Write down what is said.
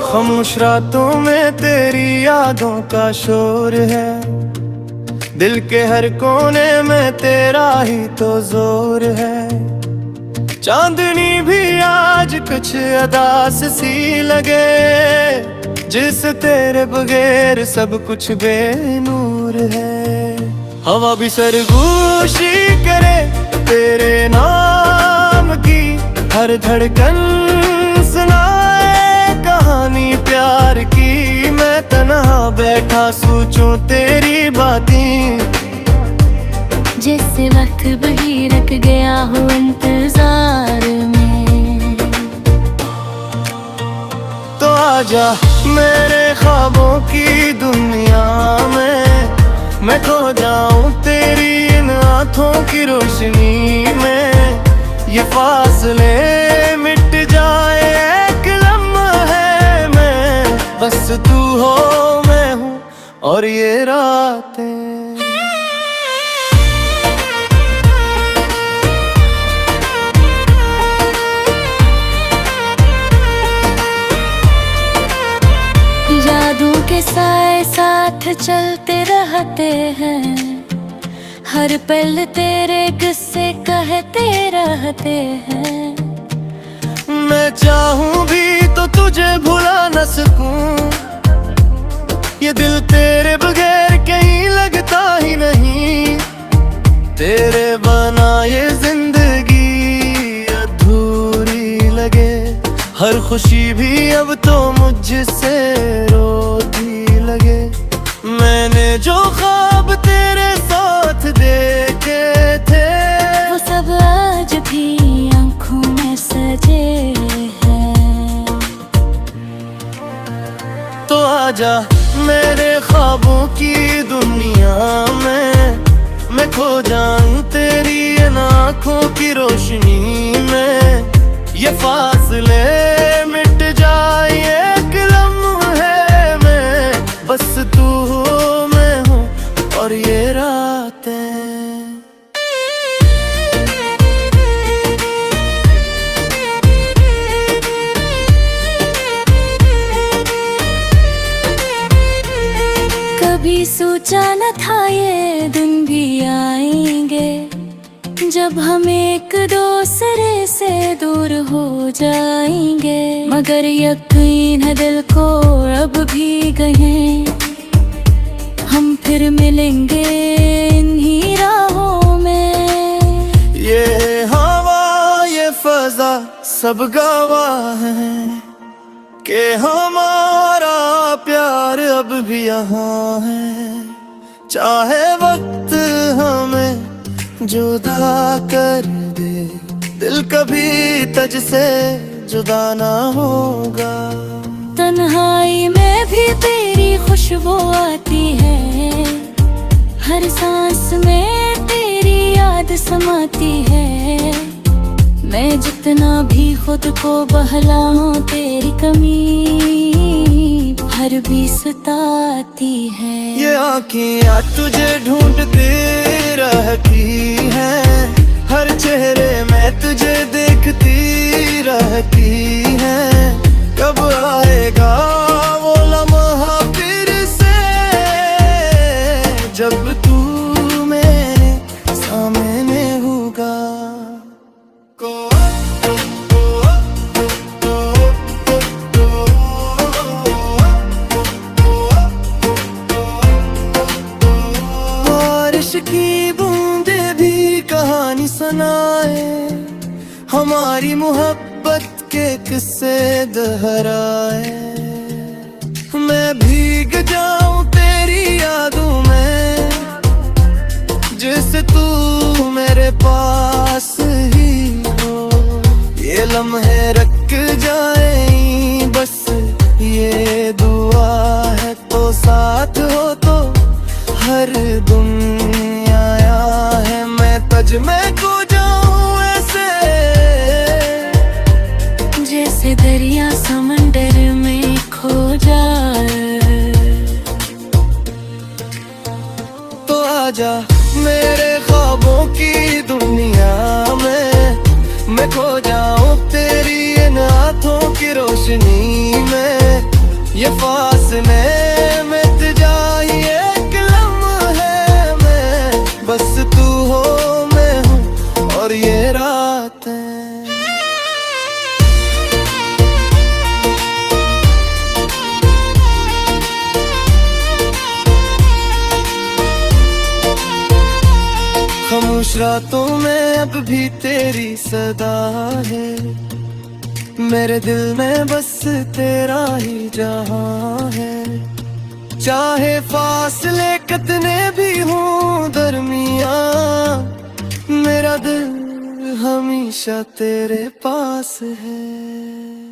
खामोश रातों में तेरी यादों का शोर है, दिल के हर कोने में तेरा ही तो जोर है। चांदनी भी आज कुछ अदास सी लगे, जिस तेरे बगैर सब कुछ बेनूर है। हवा भी सरगोशी करे तेरे नाम की, हर धड़कन सुनाए कहानी प्यार की। मैं तन्हा बैठा सोचूं तेरी बातें, जैसे वक्त बही रख गया हो इंतजार में। तो आजा मेरे ख्वाबों की दुनिया में, मैं खो जाऊं तेरी इन आँखों की रोशनी में। ये फासले मिट जाए एक लम्हे में, बस तू हो मैं हूँ और ये रातें। जादू के साए साथ चलते रहते हैं, हर पल तेरे किस्से कहते रहते हैं। मैं चाहूं भी तो तुझे भुला न सकूं, ये दिल तेरे बगैर कहीं लगता ही नहीं। तेरे बना ये जिंदगी अधूरी लगे, हर खुशी भी अब तो मुझसे रोती लगे। मैंने जो ख्वाब तेरे साथ देखे थे, वो सब आज भी आँखों में सजे हैं। तो आजा मेरे ख्वाबों की दुनिया में, मैं खो जाऊं तेरी इन आँखों की रोशनी में। ये फासले मिट जाए एक लम्हे में, बस तू हो मैं हूँ और ये रातें। कभी सोचा न था ये दिन भी आएंगे, जब हम एक दूसरे से दूर हो जाएंगे। मगर यकीन है दिल को अब भी गए, हम फिर मिलेंगे इन्हीं राहों में। ये हवा ये फजा सब गवाह है कि हमारा प्यार अब भी यहाँ है। चाहे वक्त हमें जुदा कर दे, दिल कभी तुझसे जुदा ना होगा। तन्हाई में भी तेरी खुशबू आती है, हर सांस में तेरी याद समाती है। मैं जितना भी खुद को बहलाऊं तेरी कमी हर भी सताती है। ये आँखियाँ तुझे ढूंढती रहती हैं, हर चेहरे में तुझे देखती रहती हैं। कब आएगा वो लम्हा फिर से, जब तू मेरे सामने होगा। बारिश की बूंदे भी कहानी सुनाए, हमारी मोहब्बत के किस्से दोहराए। मैं भीग जाऊं तेरी यादों में, जैसे तू मेरे पास ही हो। ये लम्हे रख जाए बस ये दुआ है, तो साथ हो तो हर दुनिया है। मैं तुझ में खो जाऊं ऐसे, जैसे दरिया समंदर में खो जाए। तो आजा मेरे ख्वाबों की दुनिया में, मैं खो जाऊं तेरी इन हाथों की रोशनी में। ये फासले मिट जाए एक लम्हे में, बस तू हो मैं हूँ और ये रातें। खामोश रातों में अब भी तेरी सदा है, मेरे दिल में बस तेरा ही जहां है। चाहे फासले कितने भी हों दरमिया, मेरा दिल हमेशा तेरे पास है।